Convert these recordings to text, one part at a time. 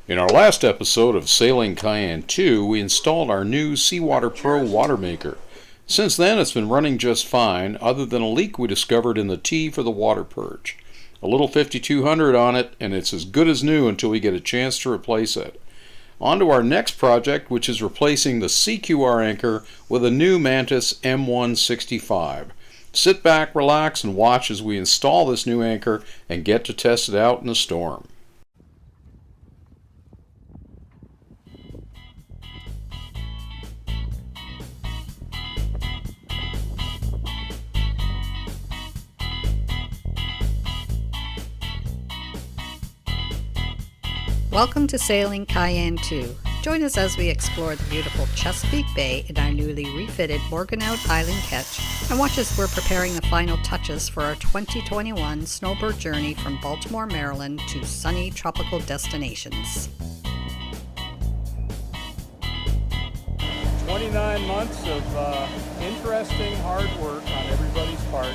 In our last episode of Sailing Cayenne 2, we installed our new SeaWater Pro water maker. Since then, it's been running just fine, other than a leak we discovered in the T for the water purge. A little 5200 on it, and it's as good as new until we get a chance to replace it. On to our next project, which is replacing the CQR anchor with a new Mantus M1 Sit back, relax, and watch as we install this new anchor and get to test it out in a storm. Welcome to Sailing Cayenne 2. Join us as we explore the beautiful Chesapeake Bay in our newly refitted Morgantown Island Ketch, and watch as we're preparing the final touches for our 2021 snowbird journey from Baltimore, Maryland to sunny tropical destinations. 29 months of interesting hard work on everybody's part.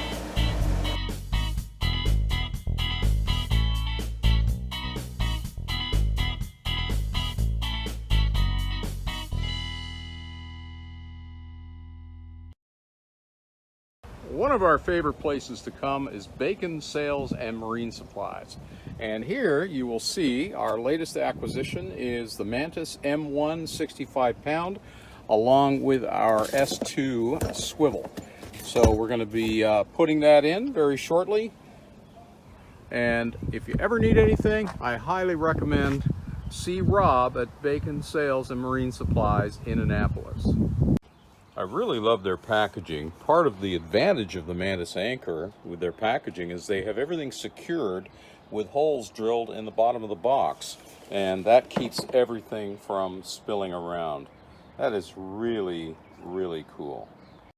One of our favorite places to come is Bacon Sales and Marine Supplies. And here you will see our latest acquisition is the Mantus M1 65-pound along with our S2 swivel. So we're going to be putting that in very shortly. And if you ever need anything, I highly recommend see Rob at Bacon Sales and Marine Supplies in Annapolis. I really love their packaging. Part of the advantage of the Mantus Anchor with their packaging is they have everything secured with holes drilled in the bottom of the box, and that keeps everything from spilling around. That is really, really cool.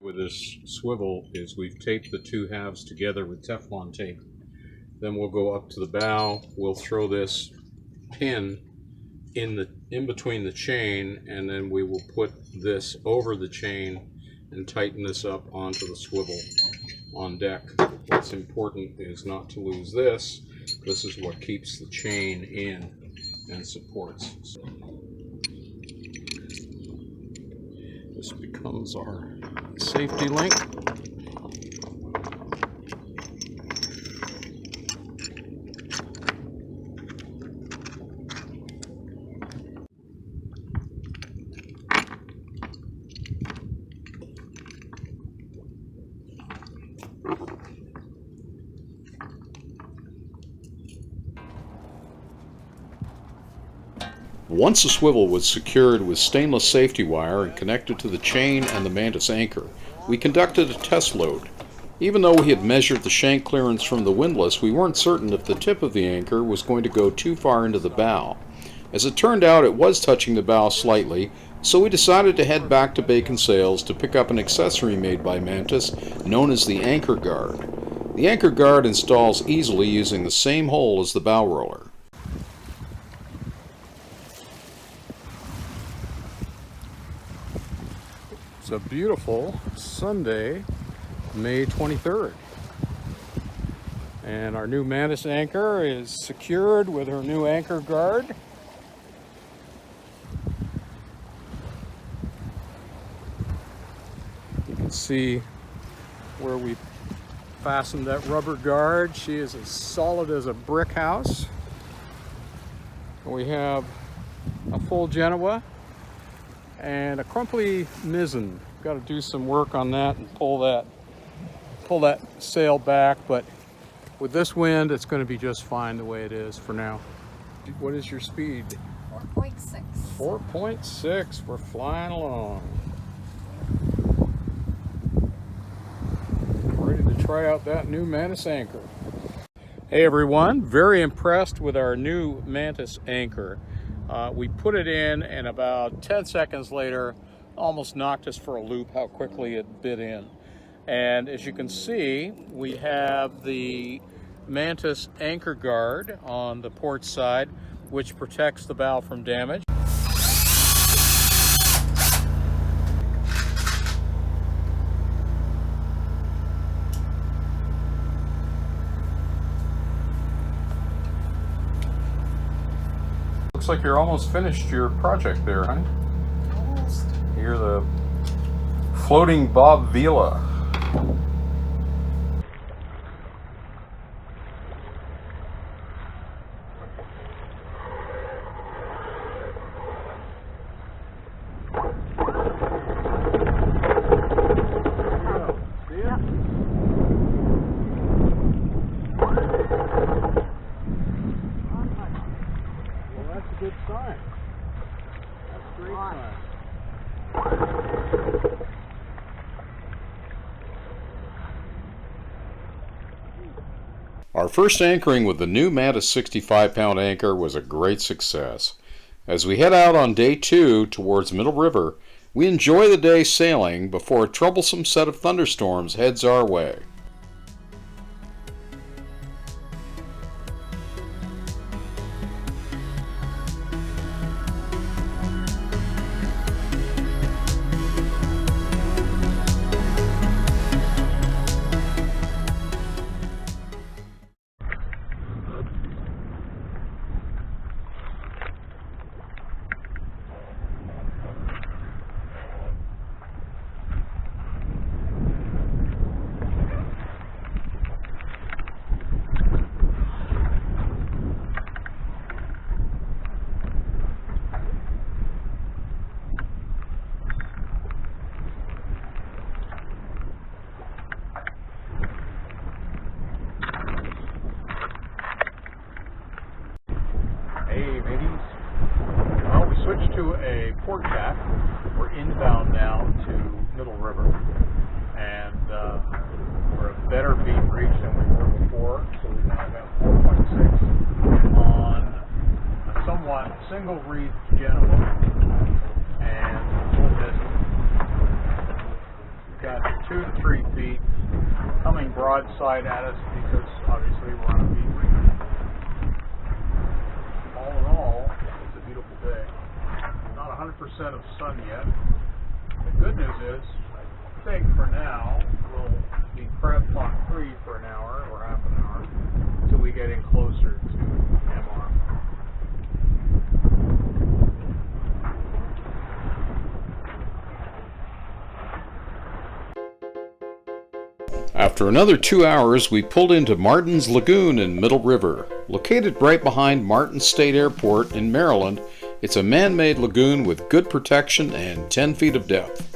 With this swivel is we've taped the two halves together with Teflon tape. Then we'll go up to the bow, we'll throw this pin in between the chain, and then we will put this over the chain and tighten this up onto the swivel on deck. What's important is not to lose this. This is what keeps the chain in and supports. So this becomes our safety link. Once the swivel was secured with stainless safety wire and connected to the chain and the Mantus anchor, we conducted a test load. Even though we had measured the shank clearance from the windlass, we weren't certain if the tip of the anchor was going to go too far into the bow. As it turned out, it was touching the bow slightly, so we decided to head back to Bacon Sales to pick up an accessory made by Mantus known as the anchor guard. The anchor guard installs easily using the same hole as the bow roller. It's a beautiful Sunday, May 23rd. And our new Mantus anchor is secured with her new anchor guard. You can see where we fastened that rubber guard. She is as solid as a brick house. We have a full Genoa and a crumply mizzen. Got to do some work on that and pull that sail back, but with this wind it's going to be just fine the way it is for now. What is your speed? 4.6. 4.6. We're flying along. Ready to try out that new Mantus anchor. Hey everyone, very impressed with our new Mantus anchor. We put it in, and about 10 seconds later almost knocked us for a loop how quickly it bit in. And as you can see, we have the Mantus anchor guard on the port side, which protects the bow from damage. looks like you're almost finished your project there, honey. Almost. You're the floating Bob Vila. Good sign. That's a great sign. Our first anchoring with the new Mantus 65-pound anchor was a great success. As we head out on day 2 towards Middle River, we enjoy the day sailing before a troublesome set of thunderstorms heads our way. Hey, mateys. Well, we switched to a port tack. We're inbound now to Middle River, and we're a better beat reach than we were before. So we now got 4.6 on a somewhat single reef Genoa, and full distance. We've got 2 to 3 feet coming broadside at us because obviously we're on a beat reach. All in all, it's a beautiful day. Not 100% of sun yet. The good news is, I think for now, we'll be crab pot free for an hour or half an hour until we get in closer to MR. After another 2 hours, we pulled into Martin's Lagoon in Middle River. Located right behind Martin State Airport in Maryland, it's a man-made lagoon with good protection and 10 feet of depth.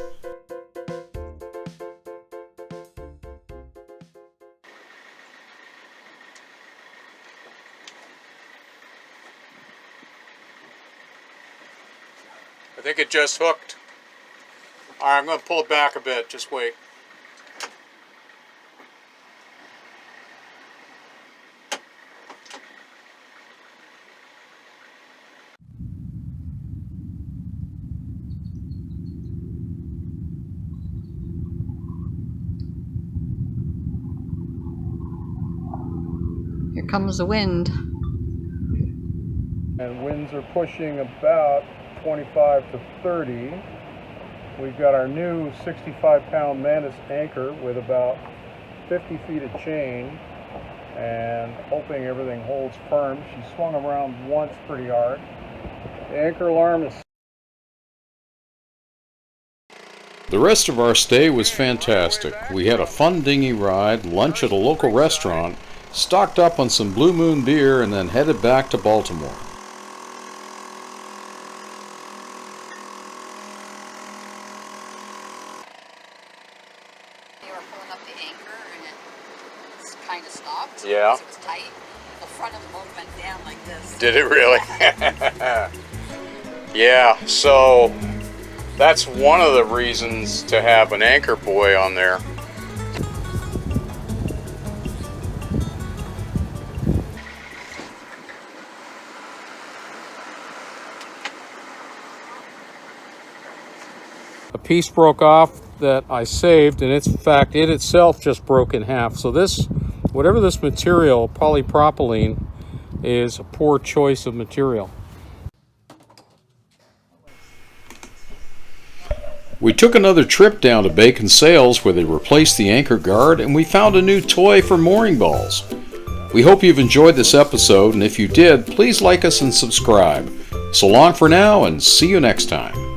I think it just hooked. All right, I'm going to pull it back a bit. Just wait. Here comes the wind. And winds are pushing about 25 to 30. We've got our new 65-pound Mantus anchor with about 50 feet of chain, and hoping everything holds firm. She swung around once pretty hard. The anchor alarm is... The rest of our stay was fantastic. We had a fun dinghy ride, lunch at a local restaurant, stocked up on some Blue Moon beer, and then headed back to Baltimore. They were pulling up the anchor and it kind of stopped. Yeah. It was tight. The front of the boat went down like this. Did it really? Yeah, so that's one of the reasons to have an anchor buoy on there. A piece broke off that I saved, and it's in fact it itself just broke in half. So this, whatever this material, polypropylene, is a poor choice of material. We took another trip down to Bacon Sails where they replaced the anchor guard, and we found a new toy for mooring balls. We hope you've enjoyed this episode, and if you did, please like us and subscribe. So long for now, and see you next time.